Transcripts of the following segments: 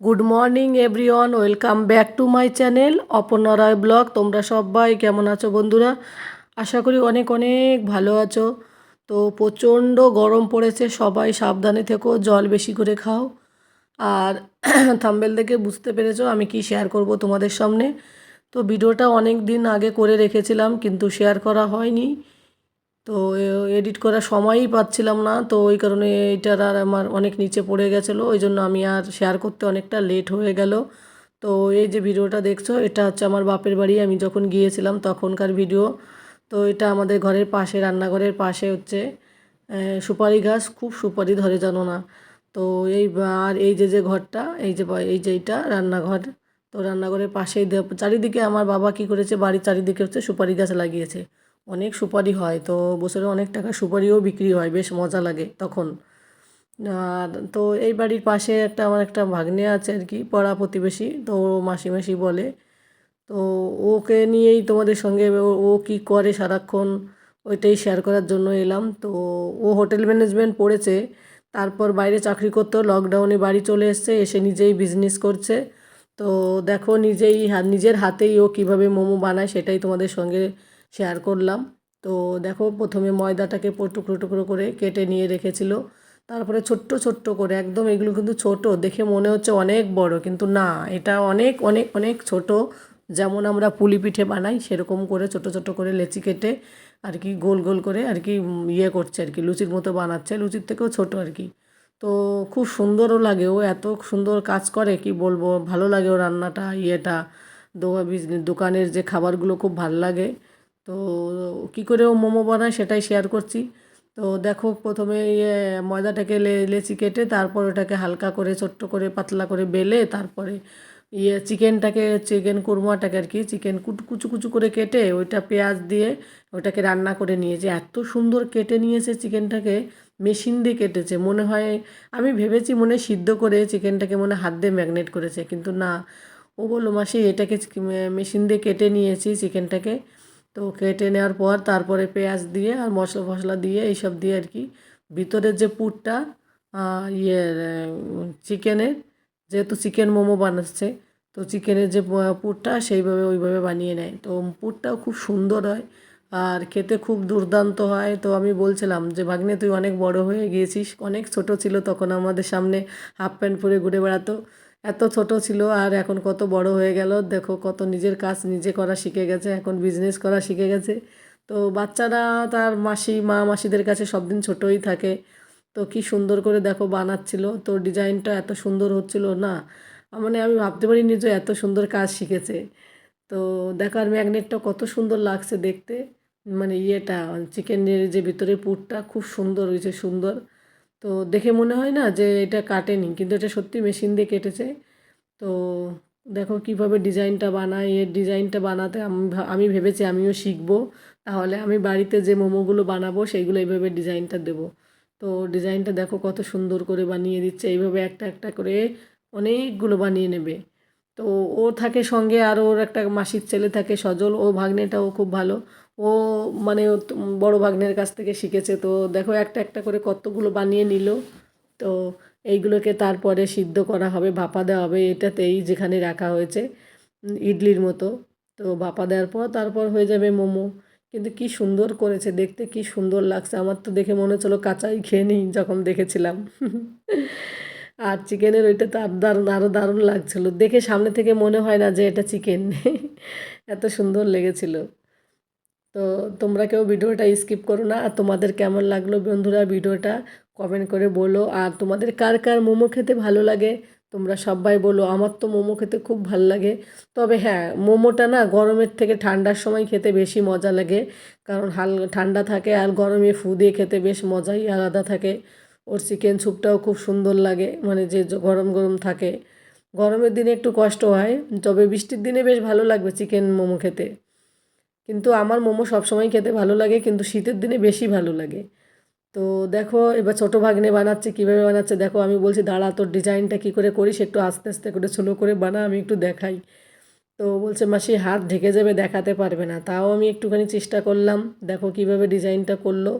Good morning everyone, welcome back to my channel Aparna Roy blog. তোমরা সবাই কেমন আছো বন্ধুরা? আশা করি অনেক অনেক ভালো আছো। তো প্রচণ্ড গরম পড়েছে, সবাই সাবধানে থেকো, জল বেশি করে খাও। আর থাম্বেল দেখে বুঝতে পেরেছো আমি কি শেয়ার করব তোমাদের সামনে। তো ভিডিওটা অনেক দিন আগে করে রেখেছিলাম কিন্তু শেয়ার করা হয়নি। তো এডিট করার সময়ই পাচ্ছিলাম না, তো ওই কারণে এইটার আর আমার অনেক নিচে পড়ে গেছিলো, ওই জন্য আমি আর শেয়ার করতে অনেকটা লেট হয়ে গেল। তো এই যে ভিডিওটা দেখছো, এটা হচ্ছে আমার বাপের বাড়ি আমি যখন গিয়েছিলাম তখনকার ভিডিও। তো এটা আমাদের ঘরের পাশে, রান্নাঘরের পাশে হচ্ছে সুপারি গাছ, খুব সুপারি ধরে জানো না। তো এই আর এই যে যে ঘরটা, এই যে এইটা রান্নাঘর। তো রান্নাঘরের পাশেই চারিদিকে আমার বাবা কি করেছে, বাড়ির চারিদিকে হচ্ছে সুপারি গাছ লাগিয়েছে। অনেক সুপারি হয়, তো বছরে অনেক টাকা সুপারিও বিক্রি হয়, বেশ মজা লাগে তখন। আর তো এই বাড়ির পাশে আমার একটা ভাগ্নে আছে আর কি, পাড়া প্রতিবেশী, তো ও মাসি মাসি বলে। তো ওকে নিয়েই তোমাদের সঙ্গে ও কী করে সারাক্ষণ ওইটাই শেয়ার করার জন্য এলাম। তো ও হোটেল ম্যানেজমেন্ট পড়েছে, তারপর বাইরে চাকরি করতো, লকডাউনে বাড়ি চলে এসছে, এসে নিজেই বিজনেস করছে। তো দেখো নিজের হাতেই ও কীভাবে মোমো বানায় সেটাই তোমাদের সঙ্গে শেয়ার করলাম। তো দেখো প্রথমে ময়দাটাকে টুকরো টুকরো করে কেটে নিয়ে রেখেছিল, তারপরে ছোট্ট ছোট্ট করে একদম, এগুলো কিন্তু ছোট দেখে মনে হচ্ছে অনেক বড়, কিন্তু না, এটা অনেক অনেক অনেক ছোট। যেমন আমরা পুলি পিঠে বানাই সেরকম করে ছোট ছোট করে লেচি কেটে আর কি গোল গোল করে আর কি ইয়ে করছে আর কি, লুচির মতো বানাচ্ছে, লুচির থেকেও ছোট আর কি। তো খুব সুন্দরও লাগে, ও এত সুন্দর কাজ করে কি বলবো, ভালো লাগে ও রান্নাটা, ইয়েটা। দোকানের যে খাবারগুলো খুব ভাল লাগে। তো কী করে ও মোমো বানায় সেটাই শেয়ার করছি। তো দেখো প্রথমে ময়দাটাকে লেচি কেটে তারপর ওটাকে হালকা করে ছোট্ট করে পাতলা করে বেলে, তারপরে চিকেন কুরমাটাকে আর কি, চিকেন কুচু কুচু করে কেটে ওইটা পেঁয়াজ দিয়ে ওটাকে রান্না করে নিয়েছে। এত সুন্দর কেটে নিয়েছে চিকেনটাকে, মেশিন দিয়ে কেটেছে মনে হয়। আমি ভেবেছি মনে হয় সিদ্ধ করে চিকেনটাকে মনে হয় হাত দিয়ে ম্যাগনেট করেছে, কিন্তু না। ও বললো মাসি এটাকে মেশিন দিয়ে কেটে নিয়েছি চিকেনটাকে। তো কেটে নেওয়ার পর তারপরে পেঁয়াজ দিয়ে আর মশলা ফসলা দিয়ে এইসব দিয়ে আর কি ভিতরের যে পুরটা ইয়ের চিকেনের, যেহেতু চিকেন মোমো বানাচ্ছে, তো চিকেনের যে পুরটা সেইভাবে ওইভাবে বানিয়ে নেয়। তো পুরটাও খুব সুন্দর হয় আর খেতে খুব দুর্দান্ত হয়। তো আমি বলছিলাম যে ভাগ্নে তুই অনেক বড় হয়ে গিয়েছিস, অনেক ছোট ছিল তখন আমাদের সামনে হাফ প্যান্ট পরে ঘুরে বেড়াতো, এত ছোট ছিল আর এখন কত বড় হয়ে গেল, দেখো কত নিজের কাজ নিজে করা শিখে গেছে, এখন বিজনেস করা শিখে গেছে। তো বাচ্চারা তার মাসিদের কাছে সব দিন ছোটোই থাকে। তো কি সুন্দর করে দেখো বানাচ্ছিল, তো ডিজাইনটা এত সুন্দর হচ্ছিল না, মানে আমি ভাবতে পারিনি যে এত সুন্দর কাজ শিখেছে। তো দেখার ম্যাগনেটটা কত সুন্দর লাগছে দেখতে, মানে ইয়েটা চিকেনের যে ভিতরে পুরটা খুব সুন্দর হয়েছে, সুন্দর। তো দেখে মনে হয় না যে এটা কাটেনি, কিন্তু এটা সত্যি মেশিন দিয়ে কেটেছে। তো দেখো কিভাবে ডিজাইনটা বানায়, এর ডিজাইনটা বানাতে আমি ভেবেছি আমিও শিখবো, তাহলে আমি বাড়িতে যে মোমোগুলো বানাবো সেইগুলো এইভাবে ডিজাইনটা দেবো। তো ডিজাইনটা দেখো কত সুন্দর করে বানিয়ে দিচ্ছে, এইভাবে একটা একটা করে অনেকগুলো বানিয়ে নেবে। তো ও থাকে সঙ্গে, আর ওর একটা মাসির ছেলে থাকে সজল, ও ভাগ্নেটাও খুব ভালো। ও মানে বড় ভাগ্নের কাছ থেকে শিখেছে। তো দেখো একটা একটা করে কতগুলো বানিয়ে নিল। তো এইগুলোকে তারপরে সিদ্ধ করা হবে, ভাপা দেওয়া হবে এটাতেই যেখানে রাখা হয়েছে ইডলির মতো। তো ভাপা দেওয়ার পর তারপর হয়ে যাবে মোমো। কিন্তু কি সুন্দর করেছে দেখতে, কি সুন্দর লাগছে, আমার তো দেখে মনে হচ্ছিলো কাঁচাই খেয়ে নিই যখন দেখেছিলাম। আর চিকেনের ওইটা তো আর দারুণ, আরও দারুণ লাগছিলো দেখে, সামনে থেকে মনে হয় না যে এটা চিকেন। এত সুন্দর লেগেছিল। তো তোমরা কেউ ভিডিওটা স্কিপ করো না। আর তোমাদের কেমন লাগলো বন্ধুরা ভিডিওটা কমেন্ট করে বলো। আর তোমাদের কার কার মোমো খেতে ভালো লাগে তোমরা সবাই বলো। আমার তো মোমো খেতে খুব ভালো লাগে। তবে হ্যাঁ, মোমোটা না গরমের থেকে ঠান্ডার সময় খেতে বেশি মজা লাগে, কারণ ঠান্ডা থাকে আর গরমে ফু দিয়ে খেতে বেশ মজাই আলাদা থাকে। ওর চিকেন স্যুপটাও খুব সুন্দর লাগে, মানে যে গরম গরম থাকে। গরমের দিনে একটু কষ্ট হয়, তবে বৃষ্টির দিনে বেশ ভালো লাগবে চিকেন মোমো খেতে। কিন্তু আমার মোমো সবসময় খেতে ভালো লাগে, কিন্তু শীতের দিনে বেশি ভালো লাগে। তো দেখো এবার ছোটো ভাগ্নে বানাচ্ছে, কীভাবে বানাচ্ছে দেখো। আমি বলছি দাঁড়া, তোর ডিজাইনটা কী করে করিস একটু আস্তে আস্তে করে স্লো করে বানা, আমি একটু দেখাই। তো বলছে মাসি হাত ঢেকে যাবে, দেখাতে পারবে না। তাও আমি একটুখানি চেষ্টা করলাম, দেখো কীভাবে ডিজাইনটা করলো।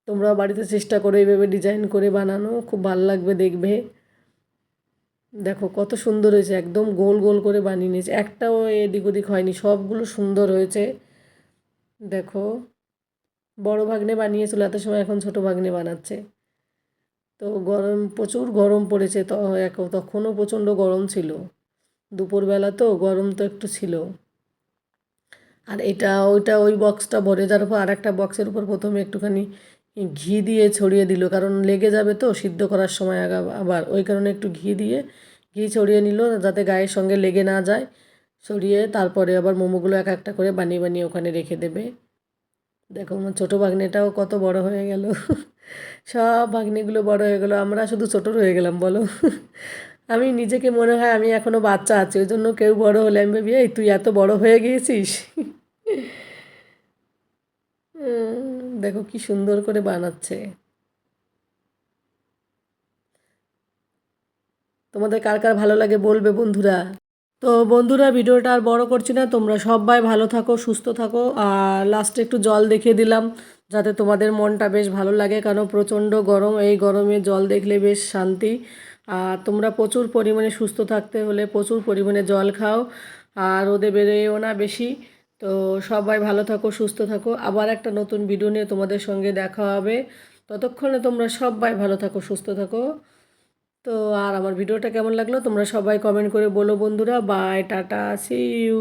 তোমরা বাড়িতে চেষ্টা করো এইভাবে ডিজাইন করে বানানো, খুব ভালো লাগবে দেখবে। দেখো কত সুন্দর হয়েছে, একদম গোল গোল করে বানিয়ে নিয়েছে, একটাও এদিক ওদিক হয়নি, সবগুলো সুন্দর হয়েছে। দেখো বড় ভাগ্নে বানিয়েছিল এত সময়, এখন ছোট ভাগ্নে বানাচ্ছে। তো গরম, প্রচুর গরম পড়েছে, তো তখনও প্রচণ্ড গরম ছিল, দুপুরবেলা তো গরম তো একটু ছিল। আর এটা ওইটা ওই বক্সটা ভরে যাওয়ার পর আর একটা বক্সের উপর প্রথমে একটুখানি ঘি দিয়ে ছড়িয়ে দিল, কারণ লেগে যাবে তো সিদ্ধ করার সময় আবার ওই কারণে একটু ঘি ছড়িয়ে নিল যাতে গায়ের সঙ্গে লেগে না যায়। ছড়িয়ে তারপরে আবার মোমোগুলো এক একটা করে বানিয়ে বানিয়ে ওখানে রেখে দেবে। দেখো আমার ছোটো ভাগ্নেটাও কত বড় হয়ে গেল। সব ভাগ্নিগুলো বড় হয়ে গেলো, আমরা শুধু ছোট রয়ে গেলাম বলো। আমি নিজেকে মনে হয় আমি এখনও বাচ্চা আছি, ওই জন্য কেউ বড় হলে আমি ভাবি এই তুই এত বড় হয়ে গিয়েছিস। দেখো কি সুন্দর করে বানাচ্ছে। তোমাদের কার কার ভালো লাগে বলবে বন্ধুরা। তো বন্ধুরা ভিডিওটা আর বড় করছি না, তোমরা সবাই ভালো থাকো, সুস্থ থাকো। আর লাস্টে একটু জল দেখিয়ে দিলাম যাতে তোমাদের মনটা বেশ ভালো লাগে, কারণ প্রচণ্ড গরম, এই গরমে জল দেখলে বেশ শান্তি। আর তোমরা প্রচুর পরিমাণে সুস্থ থাকতে হলে প্রচুর পরিমাণে জল খাও, আর রোদে বেরোয়ও না বেশি। তো সবাই ভালো থাকো, সুস্থ থাকো, আবার একটা নতুন ভিডিও নিয়ে তোমাদের সঙ্গে দেখা হবে। ততক্ষণে তোমরা সবাই ভালো থাকো, সুস্থ থাকো। তো আর আমার ভিডিওটা কেমন লাগলো তোমরা সবাই কমেন্ট করে বলো বন্ধুরা। Bye, tata, see you.